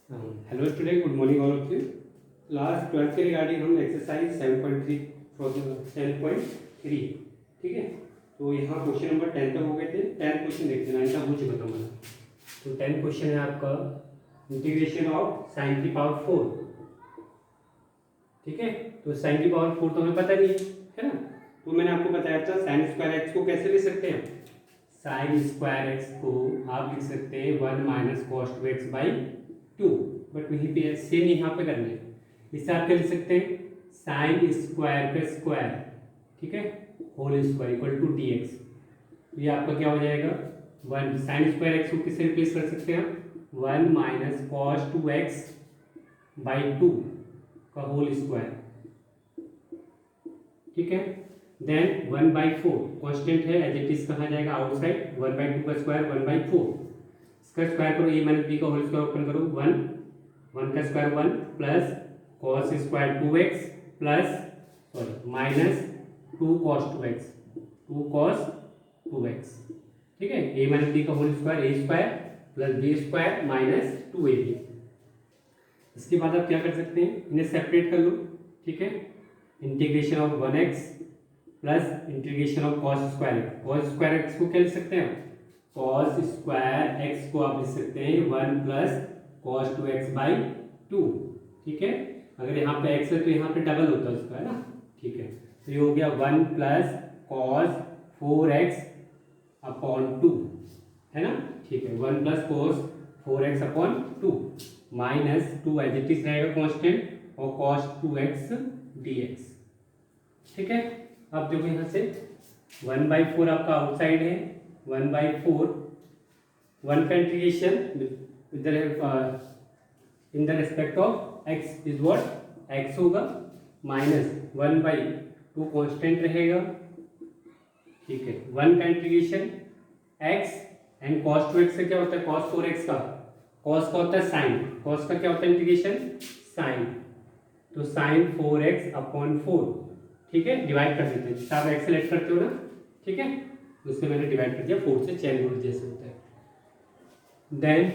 Hello student, good morning all of you. Class 12 के regarding हम exercise 7.3 ठीक है। तो यहाँ क्वेश्चन नंबर 10 तक हो गए थे। 10 क्वेश्चन देखते हैं, 9 तक हो चुका था हमारा। तो 10 क्वेश्चन है आपका इंटीग्रेशन ऑफ साइन की पावर 4। ठीक है, तो साइन की पावर 4 तो हमें पता नहीं है ना। तो मैंने आपको बताया था साइन स्क्वायर एक्स को कैसे ले सकते हैं। साइन स्क्वायर एक्स को आप लिख सकते हैं 1 minus cos 2x by 2, but वहीं पे सेम यहाँ पे करना है। इससे आप क्या लिख सकते हैं, साइन स्क्वायर का स्क्वायर, ठीक है, whole square equal to dx। तो ये आपका क्या हो जाएगा, 1 साइन स्क्वायर एक्स को किससे रिप्लेस कर सकते हैं, 1 माइनस कॉस 2x बाई 2 का होल स्क्वायर, ठीक है। देन 1/4 कांस्टेंट है, एज इट इज कहा जाएगा आउटसाइड। 1/2 का स्क्वायर 1/4, इसका स्क्वायर करो, a माइनस बी का होल स्क्वायर ओपन करो, 1 का square 1 plus cos square 2x plus sorry minus 2 cos 2x, ठीक है। a माइनस बी का whole square a square plus b square minus 2ab। इसके बाद आप क्या कर सकते हैं, इन्हें सेपरेट कर लो, ठीक है। Integration of 1x plus integration of cos square x को क्या लिख सकते हैं, कॉस स्क्वायर एक्स को आप लिख सकते हैं 1 प्लस कॉस 2x बाई 2, ठीक है। अगर यहाँ पे x है तो यहाँ पे डबल होता है उसका, है ना, ठीक है। तो ये हो गया 1 प्लस कॉस 4x अपॉन 2, है ना, ठीक है। 1 plus cos 4x upon 2 minus 2 as it is रहेगा कांस्टेंट और कॉस 2x dx, ठीक है। अब देखो यहाँ से 1/4 आपका आउटसाइड है, 1/4 1 का इंटीग्रेशन इधर in the respect of x is what x होगा, माइनस 1/2 कांस्टेंट रहेगा, ठीक है। 1 का integration x and cos 2x से क्या होता है, cos 4x का cos का होता है साइन, cos का क्या होता है इंटीग्रेशन साइन, तो साइन 4x अपॉन 4, ठीक है। डिवाइड कर देते हैं, जैसे आप एक्स सेलेक्ट करते हो ना, ठीक है, उससे मैंने डिवाइड कर दिया 4 से, चैन रूल जैसे होता है। देन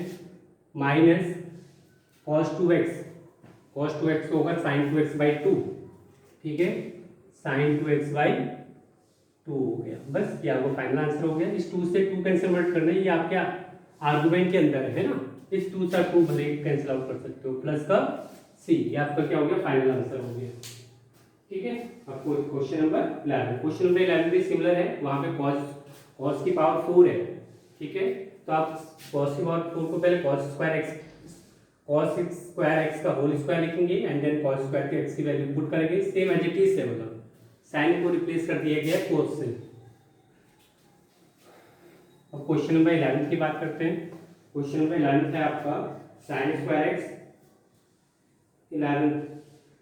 माइनस cos 2x होगा sin 2x बाई 2, ठीक है, sin 2x बाई 2 हो गया। बस ये आपको फाइनल आंसर हो गया। इस 2 से 2 कैंसिल आउट करना है, ये आपके आर्गुमेंट के अंदर है ना, इस 2 से 2 भले कैंसिल आउट कर सकते हो, प्लस का c, ये आपका क्या हो गया, फाइनल आंसर हो गया, ठीक है। आपको क्वेश्चन नंबर 11 भी सिमिलर है, वहां पे cos की पावर 4 है, ठीक है। तो आप cos की पावर 4 को पहले cos स्क्वायर x का होल स्क्वायर लिखेंगे एंड देन cos स्क्वायर के x की वैल्यू पुट करेंगे, सेम एज इट इज है, मतलब साइन को रिप्लेस कर दिया गया cos से। अब क्वेश्चन नंबर 11 की बात करते हैं। क्वेश्चन नंबर 11 है आपका sin स्क्वायर x,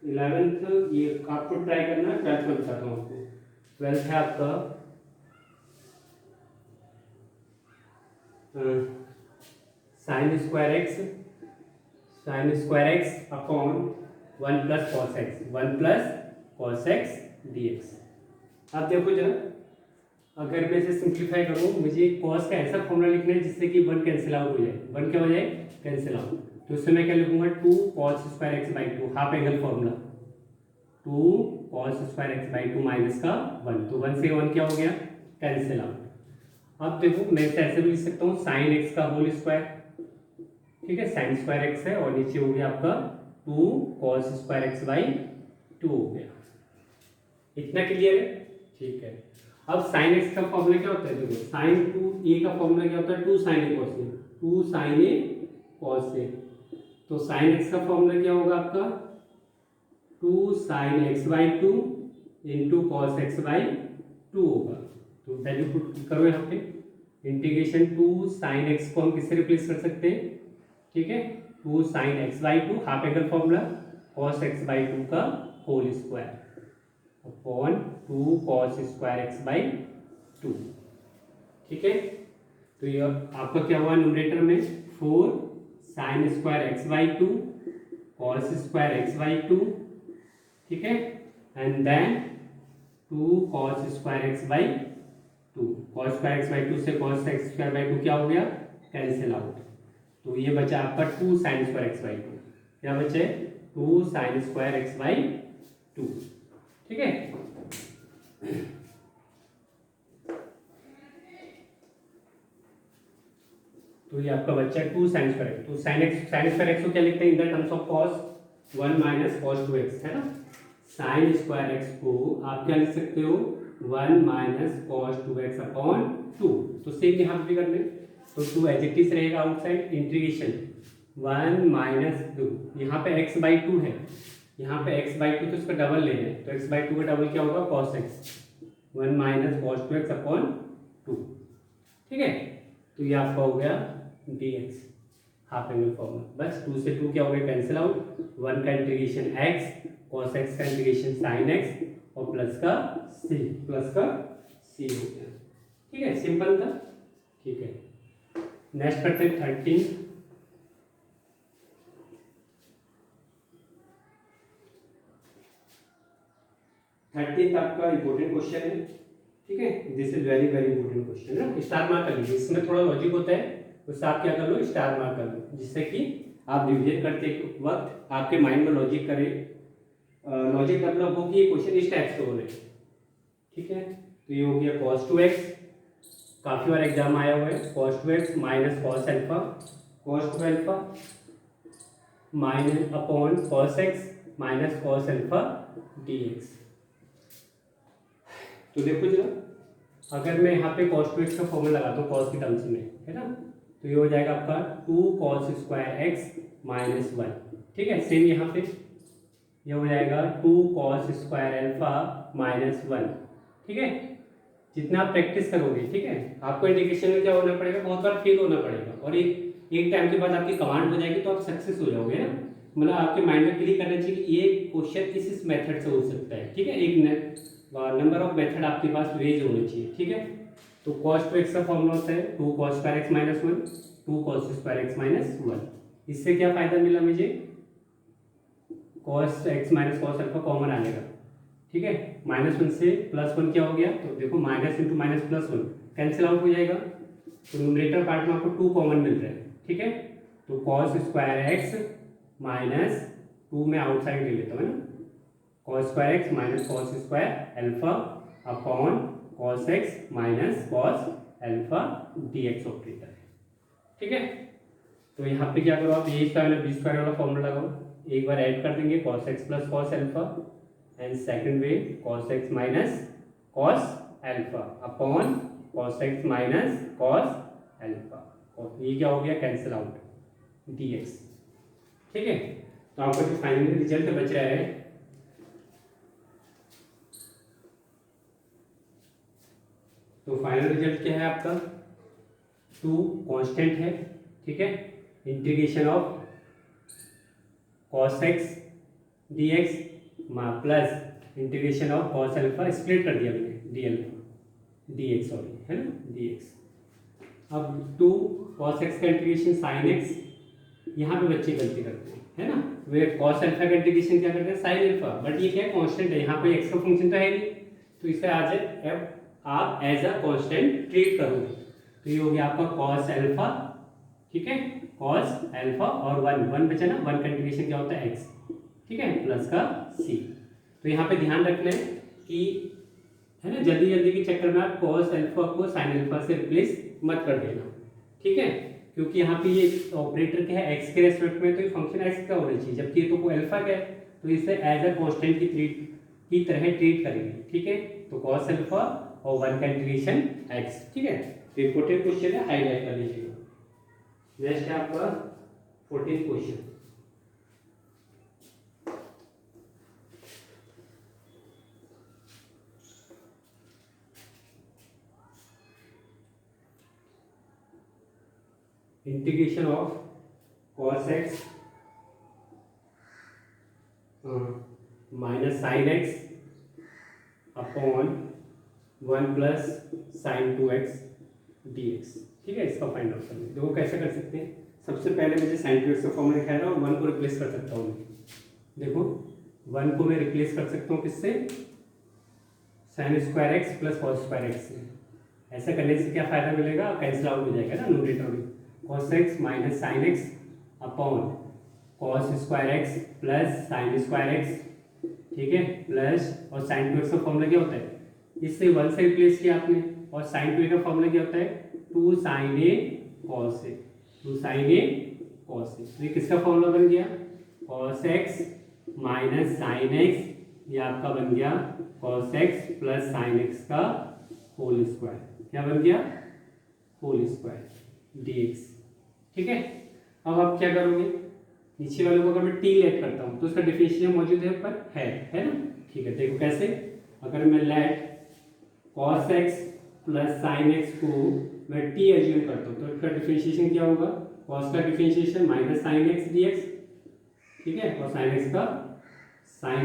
11th ये आपको ट्राई करना, 12th में बताता हूँ आपको। 12th है आपका sine square x upon 1 plus cos x dx। अब देखो जरा, अगर मैं इसे सिंप्लीफाई करूँ, मुझे कॉस का ऐसा फॉर्मूला लिखना है जिससे कि 1 कैंसिल आउट हो जाए, 1 क्या हो जाए, कैंसिल आउट। तो उससे मैं क्या लिखूंगा, 2 cos square x by 2, half angle formula, 2 cos square x by 2 minus का 1, तो 1 से 1 क्या हो गया, कैंसिल आउट। अब देखो मैं इसे ऐसे भी लिख सकता हूँ साइन एक्स का होल स्क्वायर, ठीक है, साइन स्क्वायर एक्स है और नीचे हो गया आपका 2 cos स्क्वायर एक्स बाई 2 हो गया। इतना क्लियर है, ठीक है। अब साइन एक्स का फॉर्मूला क्या होता है, देखो साइन 2a का फॉर्मूला क्या होता है, 2 sin a cos a, 2 sin a cos a। तो साइन एक्स का फॉर्मूला क्या होगा आपका, 2 sin x by 2 into cos x by 2 होगा। तो वैल्यू पुट करो यहाँ पे, इंटीग्रेशन 2 sin x को हम किससे रिप्लेस कर सकते हैं, ठीक है, 2 sin x by 2 half angle formula, cos x by 2 का whole square upon 2 cos square x by 2, ठीक है। तो ये आपका क्या हुआ, न्यूमरेटर में 4 sin square x by 2 cos square x by 2, ठीक है, and then 2 cos square x by 2, cos square x by 2 से cos x स्क्वायर बाई 2 क्या हो गया, कैंसिल आउट। तो ये बचा आपका 2 साइन स्क्वायर एक्स बाई 2। क्या बचे? 2 साइन स्क्वायर एक्स बाई 2। ठीक है, तो ये आपका बच्चा है 2 साइन स्क्वायर एक्स। तो साइन स्क्वायर एक्स को क्या लिखते हैं in the terms of cos 1 minus cos 2x, है ना। साइन स्क्वायर एक्स को आप क्या लिख सकते हो? 1 माइनस कॉस 2x अपॉन 2। तो सेम यहाँ पे भी कर लें, तो 2 एज इट इज रहेगा आउटसाइड, इंटीग्रेशन 1 माइनस 2, यहाँ पे x बाई 2 है, यहाँ पे x बाई 2 तो इसका डबल ले लें, तो x बाई 2 का डबल क्या होगा? Cos x, 1 minus cos 2x upon 2। ठीक है, तो ये आपका हो गया dx हाफ एंगल फॉर्मूला। बस 2 से 2 क्या हो गया? कैंसिल आउट, 1 का इंटीग्रेशन x, cos x का इंटीग्रेशन sin x और प्लस का c हो गया। ठीक है, सिंपल था। ठीक है, नेक्स्ट करते हैं 13। आपका इंपॉर्टेंट क्वेश्चन है। ठीक है, this is very very important question है। स्टार मार्क कर लीजिए, इसमें थोड़ा लॉजिक होता है, उससे आप क्या कर लो? स्टार मार्क कर लो, जिससे कि आप रिविजन करते वक्त आपके माइंड में लॉजिक करे, लॉजिक मतलब हो कि ये क्वेश्चन इस टाइप से हो रहे। ठीक है, तो ये हो गया cos 2x, काफी बार एग्जाम आया हुआ है। cos 2x minus cos alpha, cos 2 alpha minus upon cos x minus cos alpha dx। तो देखो जरा, अगर मैं यहाँ पे cos 2x का फॉर्मूला लगाता हूँ cos की टर्म्स में, है ना, तो ये हो जाएगा आपका 2 cos स्क्वायर x माइनस 1। ठीक है, सेम यहाँ पे ये हो जाएगा 2 cos स्क्वायर अल्फा माइनस 1। ठीक है, जितना आप प्रैक्टिस करोगे, ठीक है, आपको इंटीग्रेशन में क्या होना पड़ेगा? बहुत बार फेल होना पड़ेगा, और एक टाइम के बाद आपकी कमांड हो जाएगी तो आप सक्सेस हो जाओगे ना। मतलब आपके माइंड में क्लिक करना चाहिए कि ये क्वेश्चन इस मेथड से हो सकता है। ठीक है, एक नंबर ऑफ मेथड आपके पास रेज होने चाहिए। ठीक है, तो cos 2x का फॉर्मूला होता है 2 cos square x minus 1, 2 cos square x minus 1। इससे क्या फायदा मिला मुझे? cos x minus cos alpha common आने का। ठीक है, -1 से +1 क्या हो गया? तो देखो minus into minus plus 1 cancel out हो जाएगा, तो न्यूमरेटर पार्ट में आपको 2 कॉमन मिल रहा है। ठीक है, तो cos स्क्वायर x माइनस 2 में आउटसाइड ले लेता हूँ ना, cos square x minus cos square alpha upon cos x minus cos alpha dx operator है। ठीक है, तो यहाँ पे क्या करो आप? ए स्क्वायर बी स्क्वायर वाला फॉर्मूला लगाओ, एक बार ऐड कर देंगे cos x plus cos alpha, and second way cos x minus cos alpha upon cos x minus cos alpha, और ये क्या हो गया? Cancel out dx। ठीक है, तो आपका जो फाइनल रिजल्ट बच रहा है, तो फाइनल रिजल्ट क्या है आपका? 2 कांस्टेंट है। ठीक है, integration of cos x dx plus integration of cos alpha, split कर दिया मैंने डी अल्फा dx, सॉरी, है ना, dx। अब 2 cos x का इंटीग्रेशन sin x, यहाँ पे बच्चे गलती करते हैं, है ना, वे cos अल्फा का इंटीग्रेशन क्या करते हैं? sin अल्फा, बट ये क्या है? कांस्टेंट है, यहाँ पे x का फंक्शन तो है नहीं, तो इसे आज आप एज अ कांस्टेंट ट्रीट करोगे। तो ये हो गया आपका cos अल्फा। ठीक है, cos अल्फा और 1 बचा ना, 1 का इंटीग्रेशन क्या होता है? x। ठीक है, प्लस का c। तो यहाँ पे ध्यान रखना है कि, है ना, जल्दी जल्दी के चक्कर में आप cos अल्फा को sin अल्फा से रिप्लेस मत कर देना। ठीक है, क्योंकि यहाँ पे ये ऑपरेटर क्या है? x के रेस्पेक्ट में, तो ये फंक्शन x का होना चाहिए, जबकि ये तो अल्फा का है, तो इसे एज अ कांस्टेंट की तरह ट्रीट करेंगे। ठीक है, तो cos अल्फा और 1 का इंटीग्रेशन x। ठीक है, तो इंपॉर्टेंट क्वेश्चन है, हाईलाइट कर लीजिएगा। नेक्स्ट है आपका 14th question. Integration of cos x minus sine x upon 1 plus sine 2x dx। ठीक है, इसका फाइंड आउट करना है। देखो कैसे कर सकते हैं। सबसे पहले मुझे साइन 2x का फॉर्मूला लिखा है और 1 को रिप्लेस कर सकता हूँ मैं। देखो 1 को मैं रिप्लेस कर सकता हूँ किससे? Sine square x plus cos square x से। ऐसा करने से क्या फायदा मिलेगा? कैंसिल आउट हो जाएगा ना न्यूमरेटर में, cos x minus sine x upon cos square x plus sine square x, ठीक है, प्लस और साइन 2x का फॉर्मूला क्या होता है, इससे 1 से रिप्लेस किया आपने, और साइन 2a का फॉर्मूला क्या होता है, 2 sin a cos a, 2 sin a cos a। तो ये किसका फॉर्मूला बन गया, cos x minus sine x, ये आपका बन गया cos x plus sine x का होल स्क्वायर, क्या बन गया, होल स्क्वायर dx, ठीक है। अब आप क्या करोगे, नीचे वाले को अगर मैं t लेट करता हूँ तो उसका डिफरेंशियल मौजूद है पर है ना, ठीक है। देखो कैसे, अगर मैं let cos x plus sine x को मैं t एज्यूम करता हूँ तो इसका डिफरेंशिएशन क्या होगा, cos का differentiation minus sine x dx, ठीक है, और साइन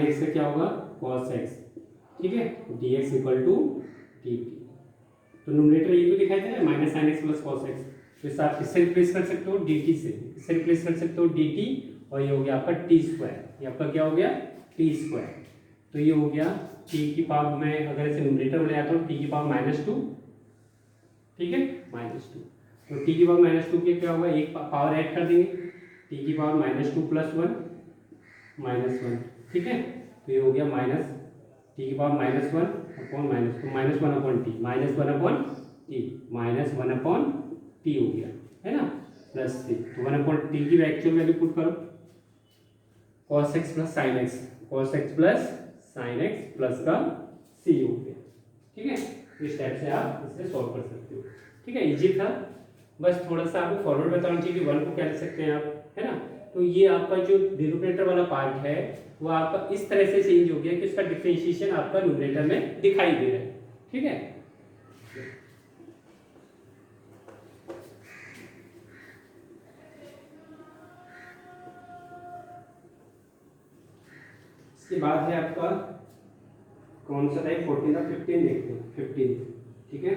एक्स का क्या होगा cos x, ठीक है, dx इक्वल टू dt। तो न्यूमरेटर ये तो दिखाई दे रहा है minus sine x plus cos x, तो इसे आप किससे रिप्लेस कर सकते हो, dt से, इससे रिप्लेस कर सकते हो dt, और ये हो गया आपका t स्क्वायर, ये आपका क्या हो गया t स्क्वायर। तो ये हो गया t की पावर में अगर इसे न्यूमरेटर में ले आता हूँ t की पावर -2, ठीक है, -2, तो t की पावर -2 के क्या होगा, एक पावर ऐड कर देंगे, t की पावर -2 प्लस 1 -1, ठीक है। तो ये हो गया माइनस t की power -1 upon -1 upon t, -1 upon t हो गया, है ना, प्लस 3, तो 1 अपॉन t की एक्चुअल वैल्यू पुट करो, cos x plus sine x, cos x plus sine x plus का c हो गया, ठीक है। इस टाइप से आप इसे सॉल्व कर सकते हो, ठीक है, इजी था। बस थोड़ा सा आपको फॉरवर्ड बताना चाहिए कि 1 को क्या लिख सकते हैं आप, है ना। तो ये आपका जो डिनोमिनेटर वाला पार्ट है वो आपका इस तरह से चेंज हो गया कि उसका डिफरेंशिएशन आपका न्यूमरेटर में दिखाई दे रहा है, ठीक है। इसके बाद है आपका कौन सा टाइप, 14 का 15 देखते हैं, 15, ठीक है।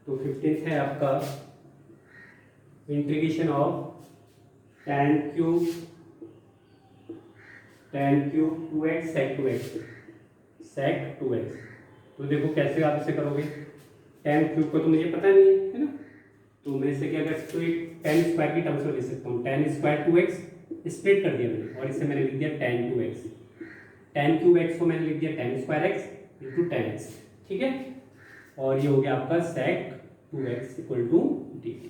तो 15 है आपका integration of tan cube 2x sec 2x। तो देखो कैसे आप इसे करोगे, tan क्यूब को तो मुझे पता नहीं है ना, तो मैं इसे क्या कर सकता हूँ, tan स्क्वायर की टर्म्स में लिख सकता हूँ, tan स्क्वायर 2x स्प्लिट कर दिया मैंने, और इसे मैंने लिख दिया tan 2x, tan cube x को मैंने लिख दिया tan square x into tan x, ठीक है, और ये हो गया आपका sec 2x equal to dt।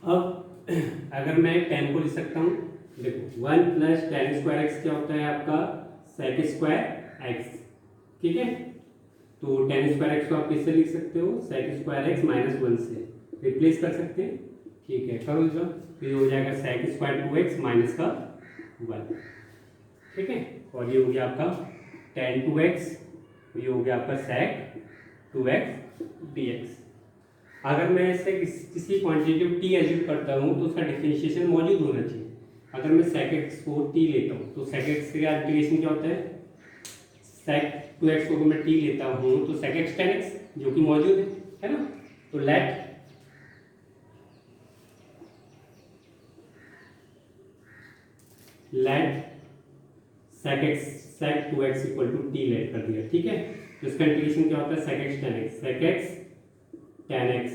अब अगर मैं tan को लिख सकता हूँ, देखो 1 प्लस tan स्क्वायर x क्या होता है आपका sec स्क्वायर x, ठीक है। तो tan स्क्वायर x को आप किससे लिख सकते हो, sec स्क्वायर x -1 से रिप्लेस कर सकते हैं, ठीक है, करो इसका, तो ये हो जाएगा sec स्क्वायर 2x माइनस का 1, ठीक है, और ये हो गया आपका tan 2x, ये हो गया आपका sec 2x dx। अगर मैं इसे किसी क्वांटिटेटिव t एज्यूम करता हूँ तो उसका डिफरेंशिएशन मौजूद होना चाहिए। अगर मैं sec x को t लेता हूँ तो sec x का इंटीग्रेशन क्या होता है, sec 2x को मैं t लेता हूँ तो sec x tan x जो कि मौजूद है ना। तो let sec 2x equal to t let कर दिया, ठीक है। तो इसका इंटीग्रेशन क्या होता है, sec x tan x,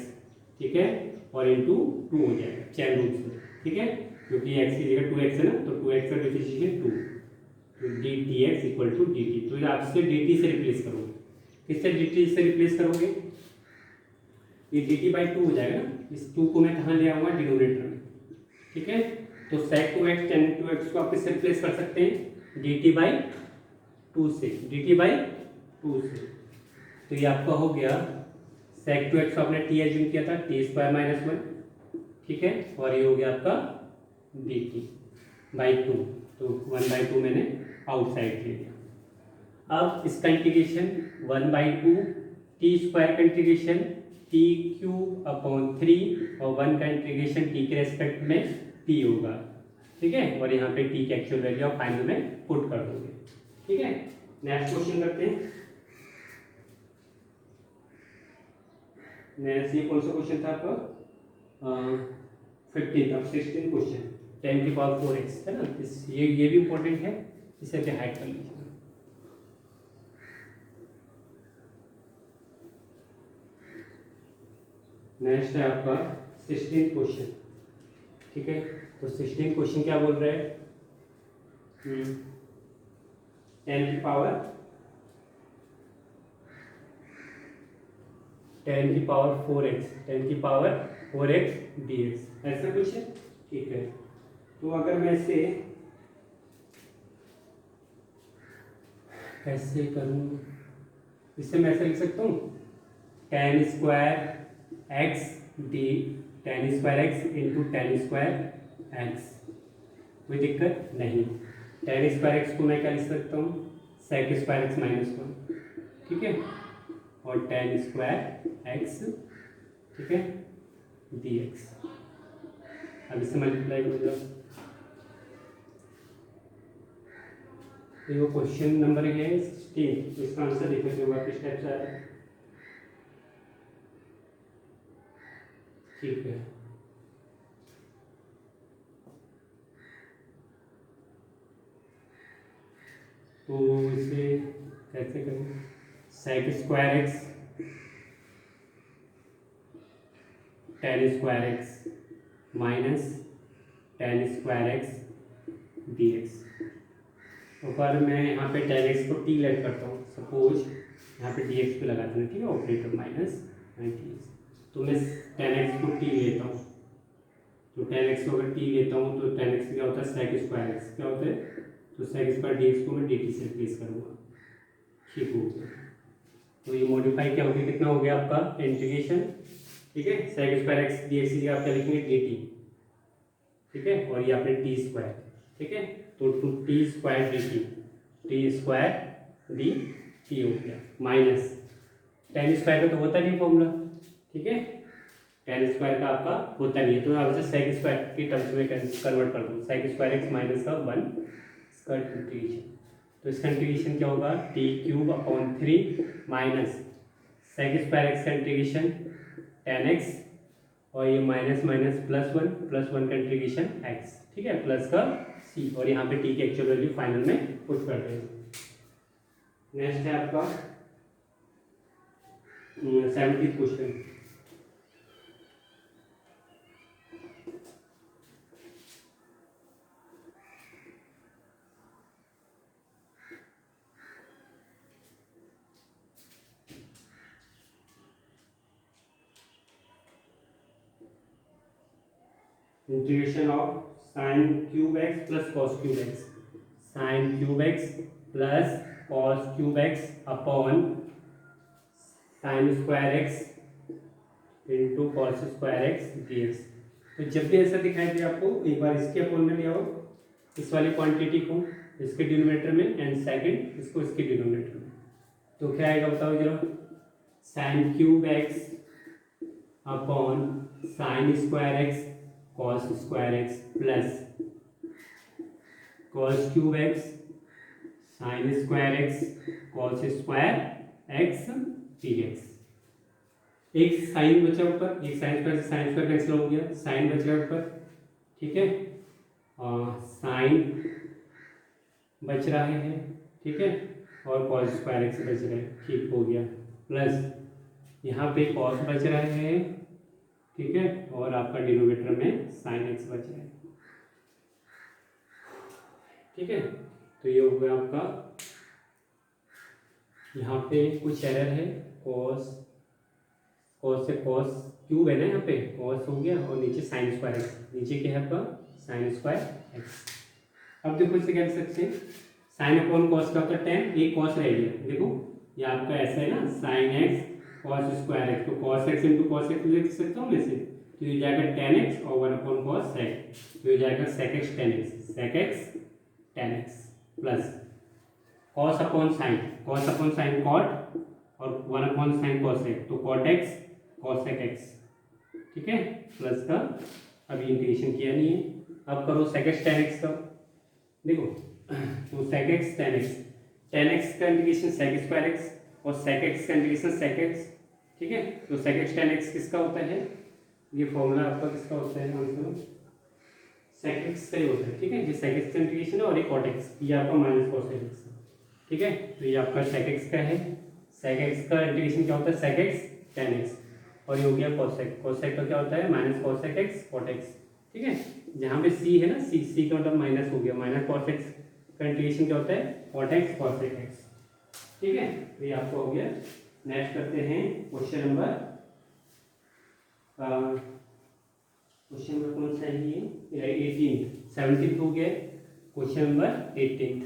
ठीक है, और इंटू 2 हो जाएगा चैन रूट से, ठीक है, क्योंकि x की जगह 2x है ना, तो 2x का डिफरेंशिएशन 2, तो dx इक्वल टू dt। तो ये आपसे dt से रिप्लेस करोगे, किससे dt से रिप्लेस करोगे, ये dt बाई 2 हो जाएगा ना, इस 2 को मैं कहाँ ले आऊँगा, डिनोमिनेटर में, ठीक है। तो sec 2x tan 2x को आप किससे रिप्लेस कर सकते हैं, dt बाई 2 से, dt बाई 2 से। तो ये आपका हो गया sec 2x को आपने t एज्यूम किया था, t स्क्वायर -1, ठीक है, और ये हो गया आपका dt बाई 2, तो 1/2 मैंने आउटसाइड ले लिया। अब इसका इंटीग्रेशन 1/2 t स्क्वायर का इंटीग्रेशन t क्यूब अपॉन 3 और 1 का इंटीग्रेशन t के रेस्पेक्ट में t होगा, ठीक है, और यहाँ पे t की एक्चुअल वैल्यू आप फाइनल में पुट कर दोगे, ठीक है। नेक्स्ट क्वेश्चन करते हैं। नेक्स्ट ये कौन सा क्वेश्चन था आपका, 15 अब 16 क्वेश्चन 10 की पावर 4x है ना, ये भी इंपॉर्टेंट है, इसे भी हाइड कर लीजिए। नेक्स्ट है आपका 16 क्वेश्चन, ठीक है। तो 16 क्वेश्चन क्या बोल रहे हैं, 10 की पावर 4x, 10 की पावर 4x dx, ऐसा कुछ है, ठीक है। तो अगर मैं इसे कैसे करूँ, इससे मैं ऐसे लिख सकता हूँ tan square x D, tan square x into tan square x, कोई दिक्कत नहीं। tan स्क्वायर एक्स को मैं क्या लिख सकता हूँ, sec स्क्वायर एक्स माइनस 1, ठीक है, और tan स्क्वायर एक्स, ठीक है, dx। अब इससे मल्टीप्लाई हो जाओ, देखो क्वेश्चन नंबर है 16, इसका आंसर देखो जो किस टाइप से आया, ठीक है। तो इसे कैसे करें, sec square x tan square x minus tan square x dx। तो पर मैं यहाँ पे tan x को t लेट करता हूँ, सपोज यहाँ पे dx पे लगाते हैं, ठीक है, ऑपरेटर माइनस 90, तो मैं tan x को t लेता हूँ, तो tan x को अगर t लेता हूँ तो tan x क्या होता है, sec स्क्वायर x क्या होता है, तो sec स्क्वायर dx को मैं dt से रिप्लेस करूँगा, ठीक हो गया। तो ये मॉडिफाई क्या हो गया, कितना हो गया आपका इंटीग्रेशन, ठीक है, sec स्क्वायर x dx की जगह आप क्या लिखेंगे dt, ठीक है, और ये आपने t स्क्वायर, ठीक है, तो two t square d t हो गया, माइनस tan स्क्वायर का तो होता नहीं फॉर्मूला, ठीक है, tan स्क्वायर का आपका होता नहीं है, तो आप इसे sec स्क्वायर की टर्म्स में कन्वर्ट कर दो, sec स्क्वायर एक्स माइनस का 1 इसका इंटीग्रेशन, तो इसका इंटीग्रेशन क्या होगा, t³/3 minus sec square x का इंटीग्रेशन tan x, और ये माइनस माइनस +1 का इंटीग्रेशन x, ठीक है, प्लस का c, और यहाँ पे t की एक्चुअल वैल्यू फाइनल में पुट कर देंगे। नेक्स्ट है आपका 70th question, integration of sin³ x plus cos³ x, sin³ x plus cos³ x upon sin² x into cos² x dx। तो जब भी ऐसा दिखाई दे आपको, एक बार इसके अपॉन में ले आओ इस वाली क्वांटिटी को इसके डिनोमिनेटर में, एंड सेकंड इसको इसके डिनोमिनेटर में, तो क्या आएगा बताओ जरा, sin³ x upon sin² x cos² x plus cos³ x sin² x cos² x dx। एक साइन बचा ऊपर, एक साइन स्क्वायर कैंसिल हो गया, साइन बच रहा है ऊपर, ठीक है, और साइन बच रहा है, ठीक है, और cos² x बच रहा है, ठीक हो गया, प्लस यहाँ पे cos बच रहा है, ठीक है, और आपका डिनोमिनेटर में sin x बच रहा है, ठीक है। तो ये हो गया आपका, यहाँ पे कुछ एरर है, cos से cos³ है ना, यहाँ पे cos हो गया, और नीचे sin² x, नीचे क्या है आपका sin² x। अब देखो इसे क्या लिख सकते हैं, sin अपॉन cos का होता है tan, एक cos रह गया, देखो ये आपका ऐसा है ना, sin x cos² x, तो cos x into cos x लिख सकता हूँ मैं इसे, तो ये जाएगा tan x और 1 अपॉन cos sec, तो ये जाएगा sec x tan x plus cos upon sin cot, और 1 अपॉन sin cos x, तो cot x cosec x, ठीक है, प्लस का अभी इंटीग्रेशन किया नहीं है, अब करो sec x tan x का, देखो तो sec x tan x का इंटीग्रेशन sec² x और sec x का इंटीग्रेशन sec x, ठीक है, तो sec x tan x किसका होता है, ये फॉर्मूला आपका किसका होता है, आंसर sec x का ही होता है, ठीक है, ये sec x का इंटीग्रेशन है, और ये cot x, ये आपका माइनस cos x, ठीक है, तो ये आपका sec x का है, sec x का इंटीग्रेशन क्या होता है sec x tan x, और ये हो गया कोसेक। कोसेक का क्या होता है? Minus cosec x cot x. ठीक है, जहाँ पे सी है ना, सी का मतलब माइनस हो गया, माइनस कॉस एक्स का इंटीग्रेशन क्या होता है? Cot x cosec x. ठीक है, तो ये आपको हो गया। नेक्स्ट करते हैं क्वेश्चन नंबर कौन सा है ये? 18, 17 हो गया। Question number 18।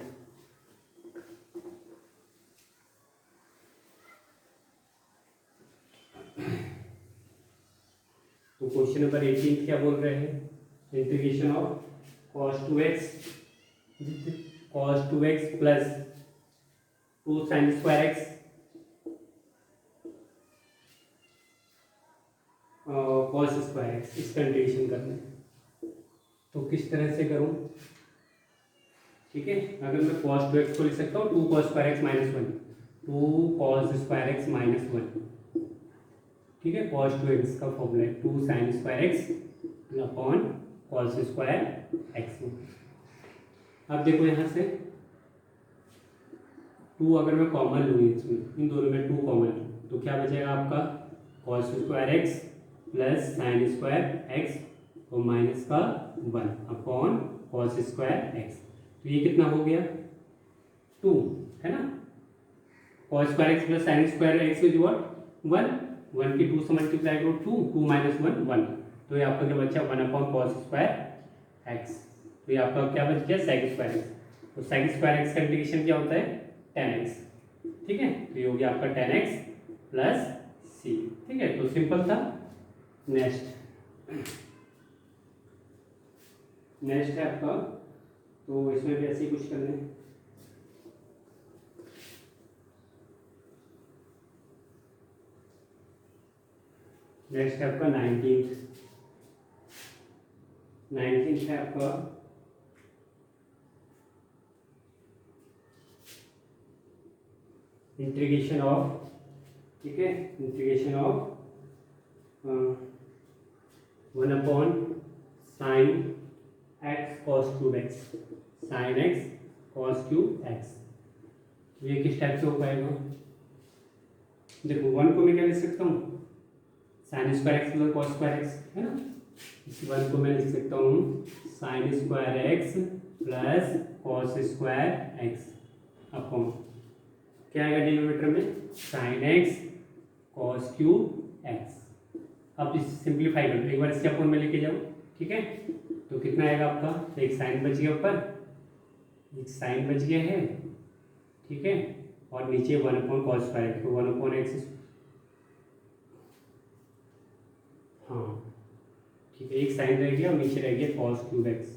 तो क्वेश्चन नंबर 18 क्या बोल रहे हैं? Integration of cos 2x plus 2 sin square x cos square x, इसका इंटीग्रेशन करना है। तो किस तरह से करूं? ठीक है, अगर मैं cos 2x को लिख सकता हूँ 2 cos square x minus 1, 2 cos square x minus 1। ठीक है, cos 2x का फॉर्मूला है 2 sin square x upon cos square x. अब देखो यहाँ से 2 अगर मैं कॉमन लूँ इसमें, इन दोनों में 2 कॉमन लूँ, तो क्या बचेगा आपका? cos square x plus sine square x और माइनस का 1 अपॉन cos स्क्वायर एक्स। तो ये कितना हो गया? 2 है ना। cos square x plus sine square x is what? 1 की 2 से मल्टीप्लाई करो 2 माइनस 1 1। तो ये आपका क्या बचा? 1 अपॉन cos स्क्वायर एक्स। तो ये आपका क्या बच गया? Sec square x. तो सेक स्क्वायर एक्स का इंटीग्रेशन क्या होता है? 10x। ठीक है, तो ये हो गया आपका 10x प्लस सी। ठीक है, तो सिंपल था। नेक्स्ट है आपका, तो इसमें भी ऐसे ही कुछ करना है। नेक्स्ट है आपका 19th है आपका इंटीग्रेशन ऑफ, ठीक है, integration of 1 upon sine x cos cube x, sine x cos cube x. ये किस टाइप से हो पाएगा? देखो 1 को मैं क्या लिख सकता हूँ? Sine square x plus cos square x, है ना। इस 1 को मैं लिख सकता हूँ sine square x plus cos square x upon क्या आएगा डिनोमिनेटर में? Sine x cos cube x. अब इसे सिंप्लीफाई कर लो, एक बार इसके अपॉन में लेके जाओ। ठीक है, तो कितना आएगा आपका? तो एक साइन बच गया ऊपर, एक साइन बच गया है। ठीक है, और नीचे 1 अपॉन कॉस स्क्वायर एक्स, तो 1 अपॉन एक्स। हाँ ठीक है, एक साइन रह गया और नीचे रह गया cos cube x,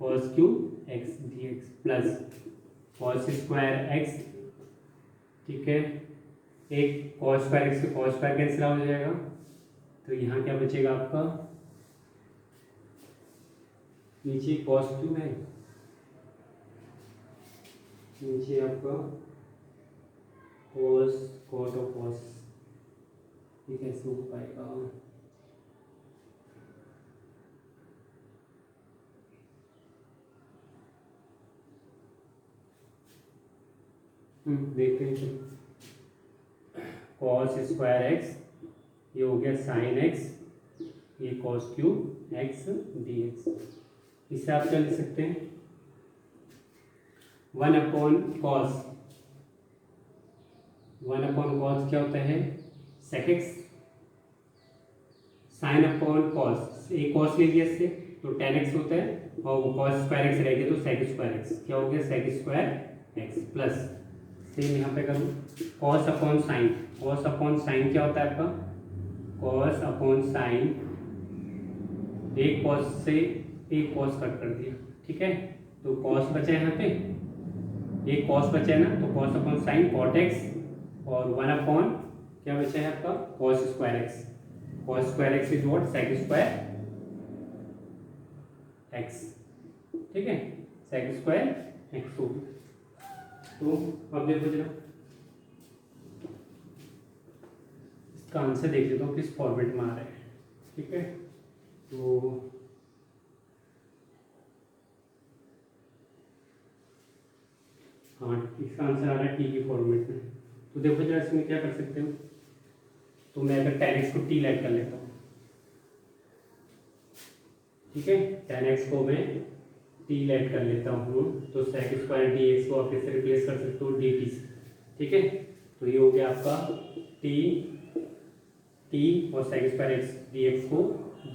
cos cube x D x plus cos square x. ठीक है, एक कॉस स्क्वायर एक्स से कॉस स्क्वायर कैंसिल हो जाएगा, तो यहाँ क्या बचेगा आपका? नीचे कॉस क्यूब है, नीचे आपका कॉस कॉट और कॉस। ये कैसे हो पाएगा? देखते हैं। कॉस स्क्वायर एक्स, ये हो गया साइन एक्स, ये cos cube x D x. इससे आप क्या लिख सकते हैं? 1 अपॉन कॉस, 1 अपॉन कॉस क्या होता है? Sec x. Sine upon cos, एक कॉस ले लिया इससे तो 10x होता है, और वो कॉस स्क्वायर एक्स रह गया तो सेक स्क्वायर एक्स। क्या हो गया? Sec square x plus same यहाँ पे करूँ cos upon sine. Cos upon sine क्या होता है आपका? कॉस अपॉन साइन, एक कॉस से एक कॉस कट कर दिया। ठीक है, तो कॉस बचा है यहाँ पे, एक कॉस बचा है ना, तो cos upon sine cot x और 1 अपॉन क्या बचा है आपका? Cos square x. Cos square x is what? Sec square x. ठीक है, सेक स्क्वायर एक्स हो गया। तो अब देखो जरा इसका आंसर देख लेता हूँ किस फॉर्मेट में आ रहा है। ठीक है, तो हाँ इसका आंसर आ रहा है टी के फॉर्मेट में। तो देखो जरा इसमें क्या कर सकते हो। तो मैं अगर tan x को t लेट कर लेता हूँ, ठीक है, tan x को मैं t लेट कर लेता हूँ, तो sec स्क्वायर dx को आप इससे रिप्लेस कर सकते हो dt से, ठीक है। तो ये हो गया आपका t और sec स्क्वायर dx को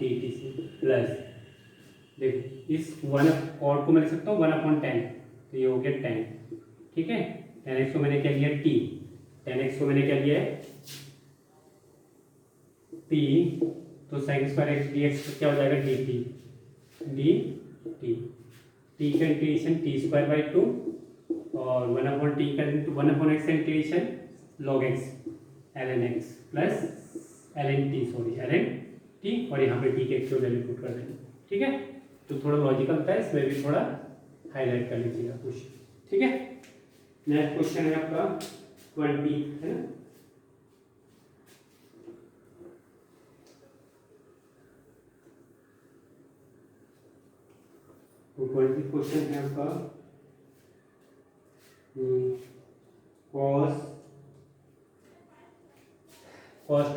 dt से प्लस, देखो इस वन और को मैं लिख सकता हूँ 1/10, तो ये हो गया 10, ठीक है। tan x को मैंने क्या लिया t, tan x को मैंने क्या लिया है t, तो sec स्क्वायर x dx क्या हो जाएगा dt, dt, t का इंटीग्रेशन t स्क्वायर बाई 2 और 1/t का 1/x का integration log x ln x plus ln t और यहाँ पे t के एक्चुअल वैल्यू पुट कर देंगे, ठीक है। तो थोड़ा लॉजिकल था, इसमें भी थोड़ा हाईलाइट कर लीजिएगा कुछ, ठीक है। नेक्स्ट क्वेश्चन है आपका 20, है ना। तो 20 क्वेश्चन है आपका cos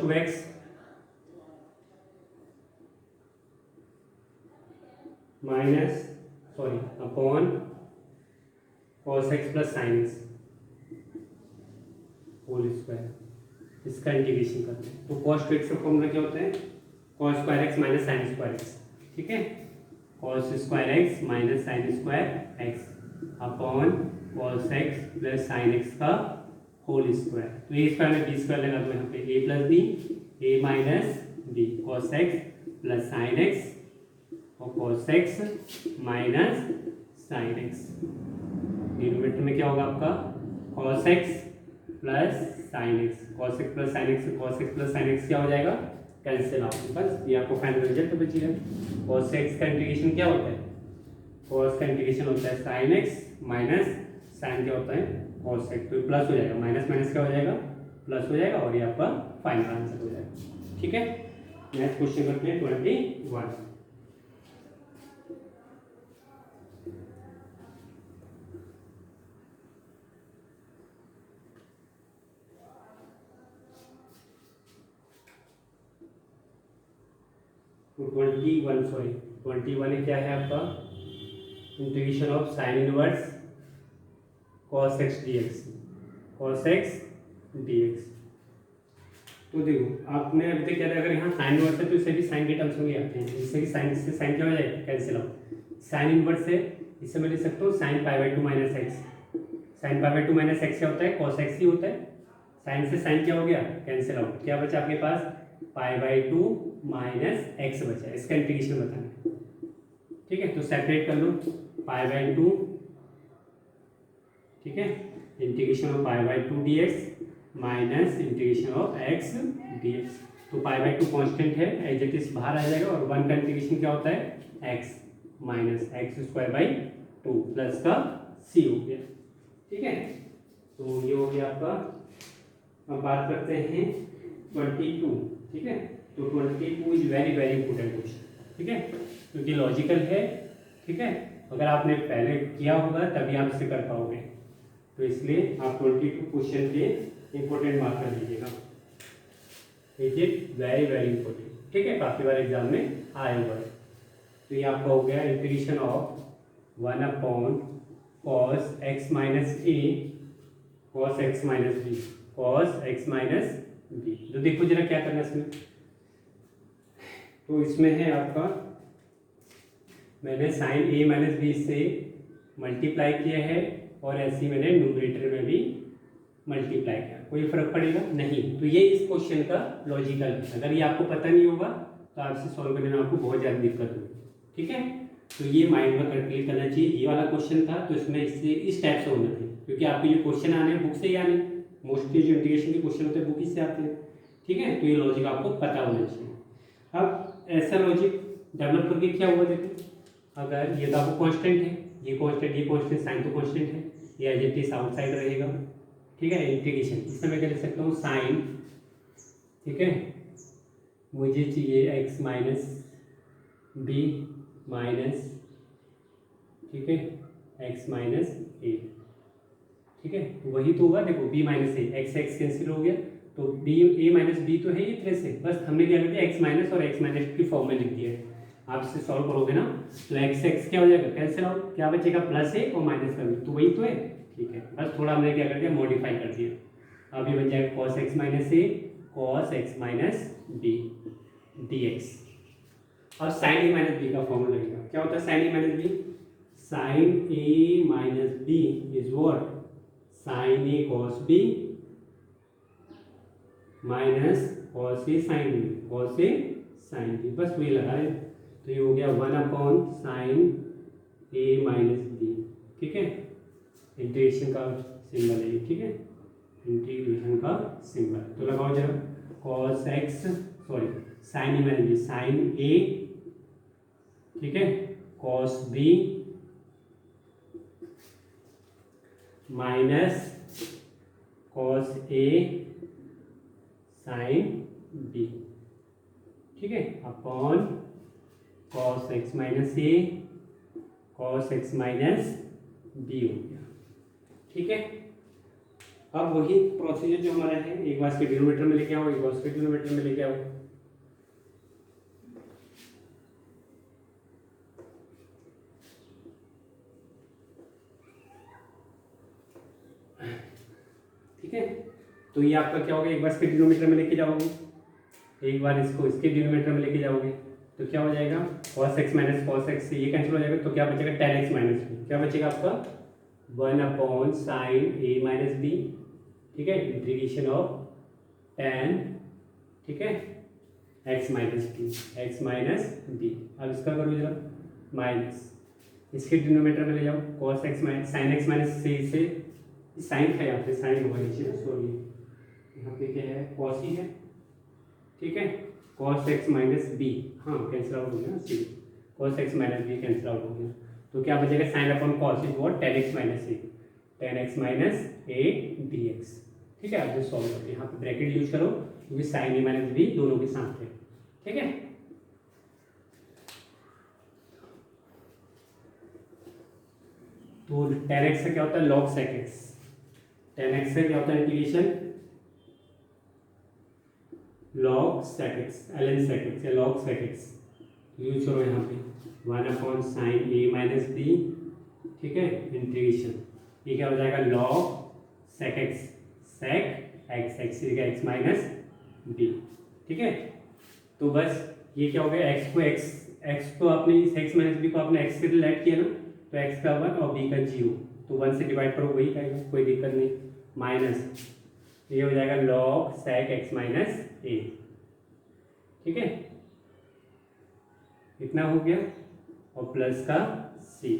2x minus upon cos x plus sine x whole square, इसका इंटीग्रेशन करते हैं। तो cos 2x का फॉर्मूला क्या होता है, cos square x minus sine square x, ठीक है, cos square x minus sine square x upon cos x plus sine x का होल स्क्वायर। तो ए स्क्वायर में बी स्क्वायर लगा दो यहाँ पे, a plus b, a minus b, cos x plus sine x और cos x minus sine x। Denominator में क्या होगा आपका cos x plus sine x, cos x plus sine x, cos x plus sine x क्या हो जाएगा, cancel out, बस ये आपको फाइनल रिजल्ट बचेगा। cos x का इंटीग्रेशन क्या होता है, cos का इंटीग्रेशन होता है साइन x माइनस साइन क्या होता है cos x, तो प्लस हो जाएगा, माइनस माइनस क्या हो जाएगा प्लस हो जाएगा और ये आपका फाइनल आंसर हो जाएगा, ठीक है। नेक्स्ट क्वेश्चन करते हैं 21। तो 21 क्या है आपका, integration of sine inverse cos x dx, cos x dx। तो देखो आपने अभी तक क्या था, अगर यहाँ साइन इनवर्स है तो इससे भी साइन के टर्म्स में आते हैं, इससे भी साइन, इससे साइन क्या हो जाएगा कैंसिल आउट। साइन इनवर्स है, इससे मैं लिख सकता हूँ sine pi by 2 minus x, sine pi by 2 minus x क्या होता है cos x ही होता है, साइन से साइन क्या हो गया कैंसिल आउट, क्या बचा आपके पास पाई बाई 2 माइनस एक्स बचा, इसका इंटीग्रेशन बताना है, ठीक है। तो सेपरेट कर लो पाई बाई 2, ठीक है, integration of pi by 2 dx minus integration of x dx। तो पाई बाई 2 कांस्टेंट है, एज इट इज बाहर आ जाएगा और 1 का इंटीग्रेशन क्या होता है x minus x square by 2 plus का c हो गया, ठीक है। तो ये हो गया आपका। अब बात करते हैं 22, ठीक है। तो 22 is very very important question, ठीक है, क्योंकि लॉजिकल है, ठीक है। अगर आपने पहले किया होगा तभी आप इसे कर पाओगे, तो इसलिए आप 22 क्वेश्चन के इंपॉर्टेंट मार्क कर लीजिएगा, it is very very important, ठीक है, काफ़ी बार एग्जाम में आया हुआ है। तो ये आपका हो गया integration of 1 upon cos x minus a cos x minus b cos x minus b। तो देखो जरा क्या करना है इसमें, तो इसमें है आपका, मैंने साइन a माइनस बी से मल्टीप्लाई किया है और ऐसे ही मैंने न्यूमरेटर में भी मल्टीप्लाई किया, कोई फर्क पड़ेगा नहीं। तो ये इस क्वेश्चन का लॉजिकल है, अगर ये आपको पता नहीं होगा तो आपसे सॉल्व करने में आपको बहुत ज़्यादा दिक्कत होगी, ठीक है। तो ये माइंड में कैलकुलेट करना चाहिए, ये वाला क्वेश्चन था तो इसमें इससे इस टाइप से होना चाहिए, क्योंकि आपके जो क्वेश्चन आने हैं बुक से ही आने, मोस्टली जो इंटीग्रेशन के क्वेश्चन होते हैं बुक ही से आते हैं, ठीक है। तो ये लॉजिक आपको पता होना चाहिए। अब ऐसा लॉजिक डेवलप करके क्या हुआ, देखो अगर ये तो आपको कॉन्स्टेंट है, ये कॉन्स्टेंट साइन तो कॉन्स्टेंट है, ये एज इट इज आउटसाइड रहेगा, ठीक है। इंटीग्रेशन इससे मैं क्या लिख सकता हूँ साइन, ठीक है, मुझे चाहिए एक्स माइनस बी माइनस, ठीक है, एक्स माइनस ए, ठीक है, वही तो होगा, देखो बी माइनस ए, एक्स एक्स कैंसिल हो गया तो बी ए माइनस बी तो है ये तरह से, बस हमने क्या कर दिया एक्स माइनस और एक्स माइनस की फॉर्म में लिख दिया है। आप इसे सॉल्व करोगे ना तो एक्स एक्स क्या हो जाएगा, कैंसिल आउट, क्या बचेगा प्लस ए और माइनस का बी, तो वही तो है। ठीक है, बस थोड़ा हमने क्या कर दिया मॉडिफाई कर दिया। अब ये बन जाएगा cos X minus A cos X minus B D X. और साइन ए माइनस बी का फॉर्मूला लगेगा, क्या होता है sine A minus B, sine A minus B is what, sine A cos B minus cos A sine B, cos A sine B, बस वही लगा रहे। तो ये हो गया 1 साइन ए माइनस बी। ठीक है, इंटीग्रेशन का सिंबल है, ठीक है, इंटीग्रेशन का सिंबल। तो लगाओ जरा cos x sorry sine A minus B, sine ए, ठीक है, cos B minus cos A sine B, ठीक है, upon cos X minus A cos X minus B हो गया। ठीक है, अब वही प्रोसीजर जो हमारा है, एक बार इसके डिनोमिनेटर में लेके आओ, एक बार इसके डिनोमिनेटर में लेके आओ। ठीक है, तो ये आपका क्या होगा, एक बार इसके डिनोमिनेटर में लेके जाओगे, एक बार इसको इसके डिनोमिनेटर में लेके जाओगे तो क्या हो जाएगा, cos x minus cos x से ये कैंसिल हो जाएगा, तो क्या बचेगा tan x माइनस बी, क्या बचेगा आपका 1 साइन ए माइनस बी, ठीक है, इंटीग्रेशन ऑफ tan, ठीक है, x minus b, x minus b. अब इसका करो जरा माइनस, इसके डिनोमिनेटर में ले जाओ cos x minus sine x minus से साइन है, यहाँ पे साइन होगा नीचे ना, सॉरी यहाँ पे क्या है cos ही है, ठीक है, cos x माइनस बी, हाँ कैंसिल आउट हो गया ना, see cos x minus b cancel out हो गया, तो क्या बचेगा sine upon cos is what tan x minus a, tan x minus a d x. ठीक है, आप सॉल्व करते हैं, यहाँ पे ब्रैकेट यूज करो क्योंकि साइन ए माइनस बी दोनों के साथ है। ठीक है, तो tan x से क्या होता है log sec x, tan x से क्या होता है integration log sec x, ln sec x या log sec x यूज करो यहाँ पे 1 साइन ए माइनस बी, ठीक है, इंटीग्रेशन ये क्या हो जाएगा log sec x, sec x, x x minus b. ठीक है, तो बस ये क्या हो गया, x को आपने इस x माइनस बी को आपने x से रिलेट किया ना, तो x का 1 और b का 0, तो 1 से डिवाइड करो वही आएगा, कोई दिक्कत नहीं, माइनस ये हो जाएगा log sec x माइनस ए। ठीक है, इतना हो गया, और प्लस का c।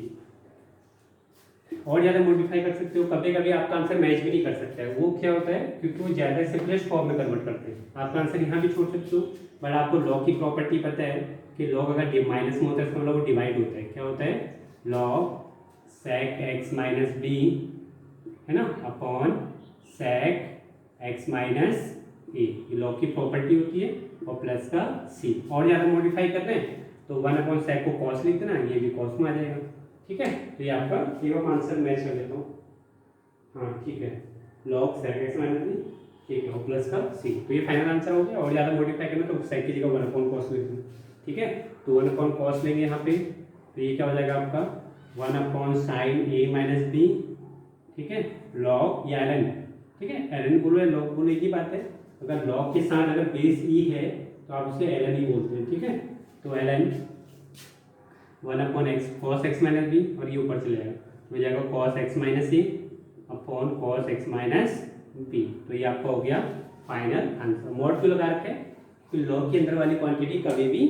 और ज़्यादा मॉडिफाई कर सकते हो, कभी कभी आपका आंसर मैच भी नहीं कर सकता है, वो क्या होता है क्योंकि वो ज़्यादा सिंपलेस्ट फॉर्म में कन्वर्ट करते हैं, आपका आंसर यहाँ भी छोड़ सकते हो, बट आपको लॉग की प्रॉपर्टी पता है कि लॉग अगर माइनस में होता है तो मतलब वो डिवाइड होता है, क्या होता है log sec x minus b, है ना, upon sec x minus a, ये लॉग की प्रॉपर्टी होती है, और प्लस का c। और ज़्यादा मॉडिफाई कर रहे हैं तो 1 sec को cos लिख देना, ये भी cos में आ जाएगा। ठीक है, तो ये आपका केवल आंसर मैच कर लेता हूँ, हाँ ठीक है, log sec x minus b, ठीक है, और प्लस का c, तो ये फाइनल आंसर हो गया। और ज़्यादा मॉडिफाई करना तो sec की जगह 1 cos लिख देना। ठीक है, तो 1 cos लेंगे यहाँ पे, तो ये क्या हो जाएगा आपका 1 साइन ए माइनस बी, ठीक है, log या ln, ठीक है, ln बोलो या log बोलो एक ही बात है, अगर log के साथ अगर बेस ई है तो आप उसे ln ही बोलते हैं। ठीक है, तो ln 1 x cos x minus B, और ये ऊपर चले जाएगा तो जाएगा cos x minus A upon cos x minus B, तो ये आपका हो गया फाइनल आंसर। मोड क्यों लगा रखे, तो log के अंदर वाली क्वांटिटी कभी भी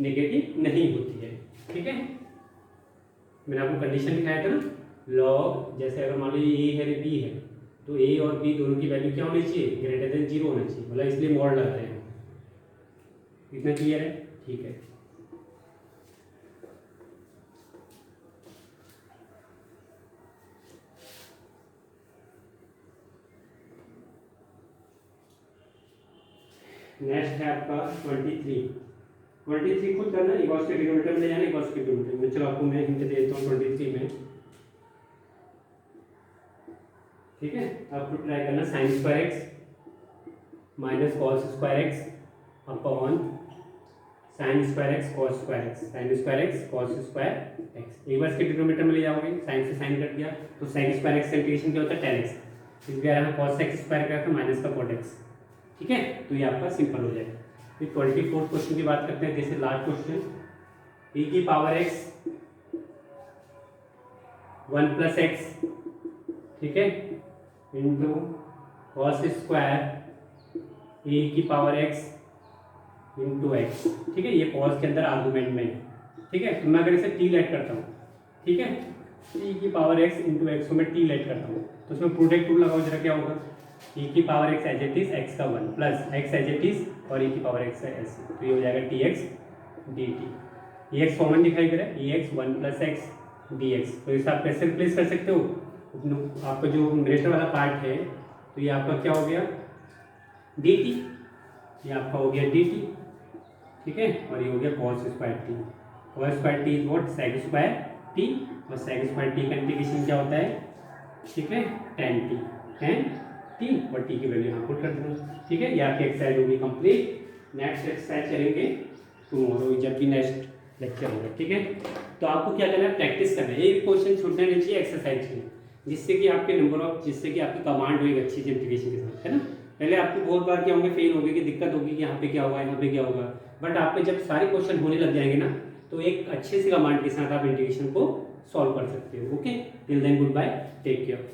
नेगेटिव नहीं होती है। ठीक है, मैंने आपको कंडीशन दिखाया था ना, log जैसे अगर मान लीजिए ए है बी है, तो ए और बी दोनों की वैल्यू क्या होनी चाहिए, ग्रेटर देन 0 होना चाहिए, मतलब इसलिए मॉड लगा रहे हैं। इतना क्लियर है? ठीक है, नेक्स्ट है आपका 23 खुद करना, एक उसके डिनोमिनेटर में ले जाना, एक उसके डिनोमिनेटर में। चलो आपको मैं हिंट दे देता हूँ 23 में। ठीक है, आपको ट्राई करना sine square x minus cos square x upon sine square x cos square x, sine square x cos square x. एक बार इसके डिनोमिनेटर में ले जाओगे, साइन से साइन कट गया तो साइन स्क्वायर एक्स का इंटीग्रेशन क्या होता है, tan एक्स। इस बार हम कॉस एक्स स्क्वायर का माइनस का कॉट एक्स। ठीक है, तो ये आपका सिंपल हो जाएगा। फिर 24 क्वेश्चन की बात करते हैं। जैसे लास्ट क्वेश्चन, e की पावर x 1 प्लस एक्स, ठीक है, इंटू कॉस स्क्वायर e की पावर x इंटू एक्स। ठीक है, ये कॉस के अंदर आर्गूमेंट में है। ठीक है, तो मैं अगर इसे टी लेट करता हूँ, ठीक है, e की पावर x इंटू एक्स को मैं टी लेट करता हूँ, तो उसमें प्रोडक्ट रूल लगाओ जरा, क्या होगा, e की power x as it is x का 1 plus x as it is और e की पावर x का s, तो ये हो जाएगा dx dt। ex कॉमन दिखाई दे रहा है, ex 1 प्लस x dx, तो इसे आप कैसे रिप्लेस कर सकते हो, आपका जो न्यूमरेटर वाला पार्ट है तो ये आपका क्या हो गया dt, ये आपका हो गया dt। ठीक है, और ये हो गया cos square T. cos square T is what, sec square T, और sec स्क्वायर टी का इंटीग्रेशन क्या होता है, ठीक है, tan टी, और टी की वैल्यू यहाँ पुट कर दूँगा। ठीक है, ये आपकी एक्सरसाइज होगी कंप्लीट। नेक्स्ट एक्सरसाइज चलेंगे टुमारो जब भी नेक्स्ट लेक्चर होगा। ठीक है, तो आपको क्या करना है, प्रैक्टिस करना है, एक क्वेश्चन छूटना नहीं चाहिए एक्सरसाइज में, जिससे कि आपके नंबर ऑफ, जिससे कि आपकी कमांड होगी अच्छी से इंटीग्रेशन के साथ, है ना। पहले आपको बहुत बार क्या होंगे, फेल होगी कि दिक्कत होगी कि यहाँ पे क्या होगा, यहाँ पे क्या होगा, बट आप पे जब सारे क्वेश्चन होने लग जाएंगे ना, तो एक अच्छे से कमांड के साथ आप इंटीग्रेशन को सॉल्व कर सकते हो। Okay, till then good bye, take care.